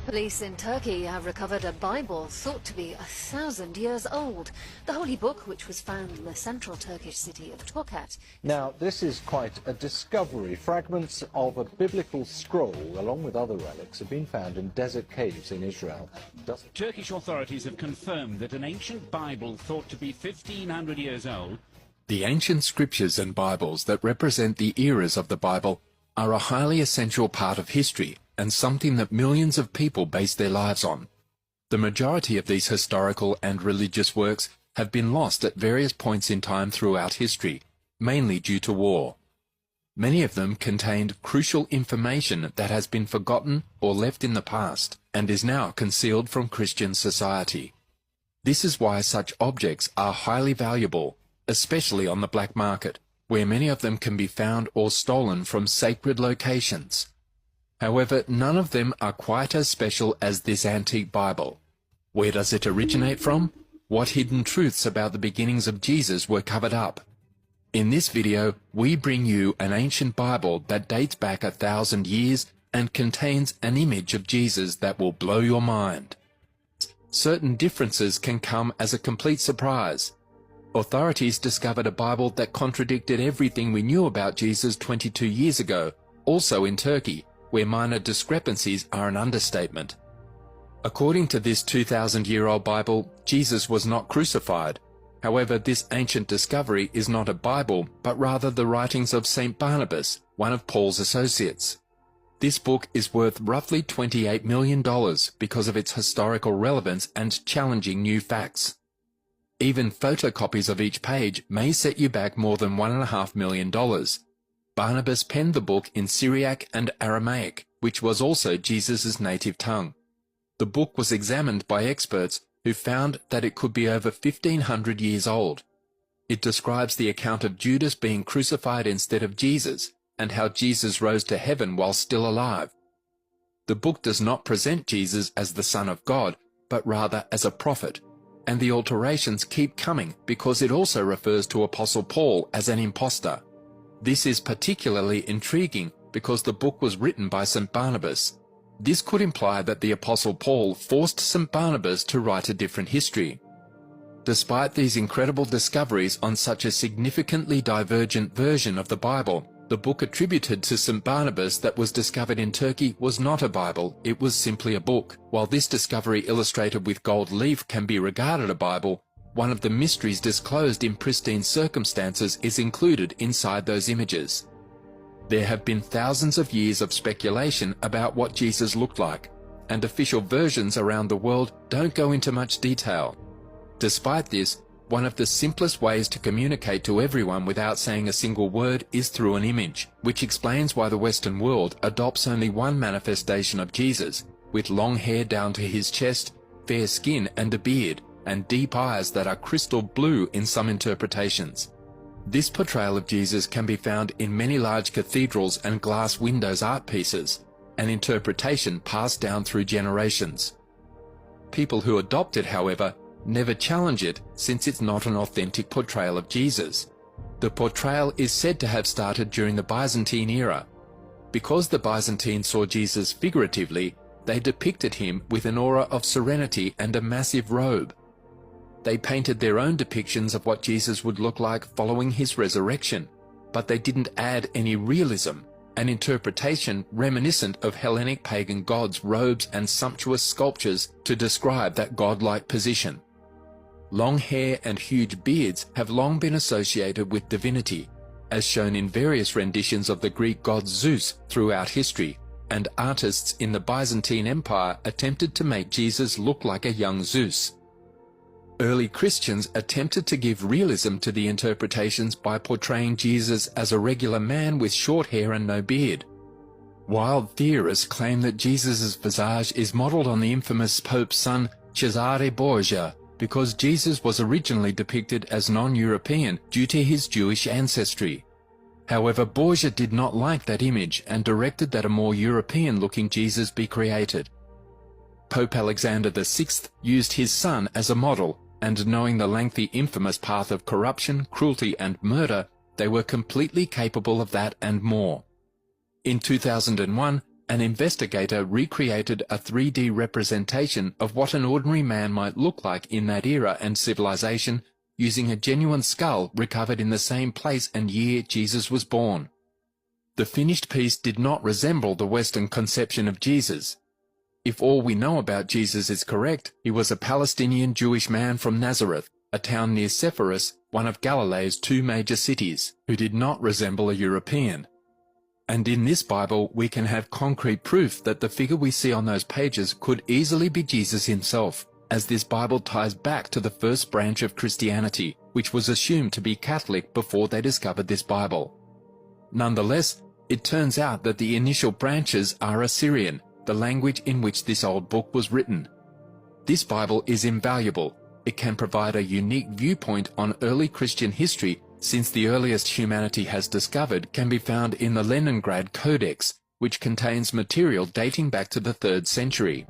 Police in Turkey have recovered a Bible thought to be 1,000 years old. The holy book, which was found in the central Turkish city of Tokat. Now, this is quite a discovery. Fragments of a biblical scroll, along with other relics, have been found in desert caves in Israel. Turkish authorities have confirmed that an ancient Bible thought to be 1,500 years old. The ancient scriptures and Bibles that represent the eras of the Bible are a highly essential part of history and something that millions of people base their lives on. The majority of these historical and religious works have been lost at various points in time throughout history, mainly due to war. Many of them contained crucial information that has been forgotten or left in the past and is now concealed from Christian society. This is why such objects are highly valuable, especially on the black market, where many of them can be found or stolen from sacred locations. However, none of them are quite as special as this antique Bible. Where does it originate from? What hidden truths about the beginnings of Jesus were covered up? In this video, we bring you an ancient Bible that dates back 1,000 years and contains an image of Jesus that will blow your mind. Certain differences can come as a complete surprise. Authorities discovered a Bible that contradicted everything we knew about Jesus 22 years ago, also in Turkey, where minor discrepancies are an understatement. According to this 2,000-year-old Bible, Jesus was not crucified. However, this ancient discovery is not a Bible, but rather the writings of St. Barnabas, one of Paul's associates. This book is worth roughly $28 million because of its historical relevance and challenging new facts. Even photocopies of each page may set you back more than $1.5 million. Barnabas penned the book in Syriac and Aramaic, which was also Jesus' native tongue. The book was examined by experts who found that it could be over 1,500 years old. It describes the account of Judas being crucified instead of Jesus, and how Jesus rose to heaven while still alive. The book does not present Jesus as the Son of God, but rather as a prophet, and the alterations keep coming because it also refers to Apostle Paul as an impostor. This is particularly intriguing because the book was written by St. Barnabas. This could imply that the Apostle Paul forced St. Barnabas to write a different history. Despite these incredible discoveries on such a significantly divergent version of the Bible, the book attributed to St. Barnabas that was discovered in Turkey was not a Bible, it was simply a book. While this discovery illustrated with gold leaf can be regarded a Bible, one of the mysteries disclosed in pristine circumstances is included inside those images. There have been thousands of years of speculation about what Jesus looked like, and official versions around the world don't go into much detail. Despite this, one of the simplest ways to communicate to everyone without saying a single word is through an image, which explains why the Western world adopts only one manifestation of Jesus, with long hair down to his chest, fair skin and a beard, and deep eyes that are crystal blue in some interpretations. This portrayal of Jesus can be found in many large cathedrals and glass windows art pieces, an interpretation passed down through generations. People who adopt it, however, never challenge it since it's not an authentic portrayal of Jesus. The portrayal is said to have started during the Byzantine era. Because the Byzantines saw Jesus figuratively, they depicted him with an aura of serenity and a massive robe. They painted their own depictions of what Jesus would look like following his resurrection, but they didn't add any realism, an interpretation reminiscent of Hellenic pagan gods' robes and sumptuous sculptures to describe that godlike position. Long hair and huge beards have long been associated with divinity, as shown in various renditions of the Greek god Zeus throughout history, and artists in the Byzantine Empire attempted to make Jesus look like a young Zeus. Early Christians attempted to give realism to the interpretations by portraying Jesus as a regular man with short hair and no beard. Wild theorists claim that Jesus' visage is modeled on the infamous Pope's son Cesare Borgia, because Jesus was originally depicted as non-European due to his Jewish ancestry. However, Borgia did not like that image and directed that a more European-looking Jesus be created. Pope Alexander VI used his son as a model, and knowing the lengthy infamous path of corruption, cruelty and murder, they were completely capable of that and more. In 2001, an investigator recreated a 3D representation of what an ordinary man might look like in that era and civilization using a genuine skull recovered in the same place and year Jesus was born. The finished piece did not resemble the Western conception of Jesus. If all we know about Jesus is correct, he was a Palestinian Jewish man from Nazareth, a town near Sepphoris, one of Galilee's 2 major cities, who did not resemble a European. And in this Bible, we can have concrete proof that the figure we see on those pages could easily be Jesus himself, as this Bible ties back to the first branch of Christianity, which was assumed to be Catholic before they discovered this Bible. Nonetheless, it turns out that the initial branches are Assyrian, the language in which this old book was written. This Bible is invaluable. It can provide a unique viewpoint on early Christian history, since the earliest humanity has discovered can be found in the Leningrad Codex, which contains material dating back to the 3rd century.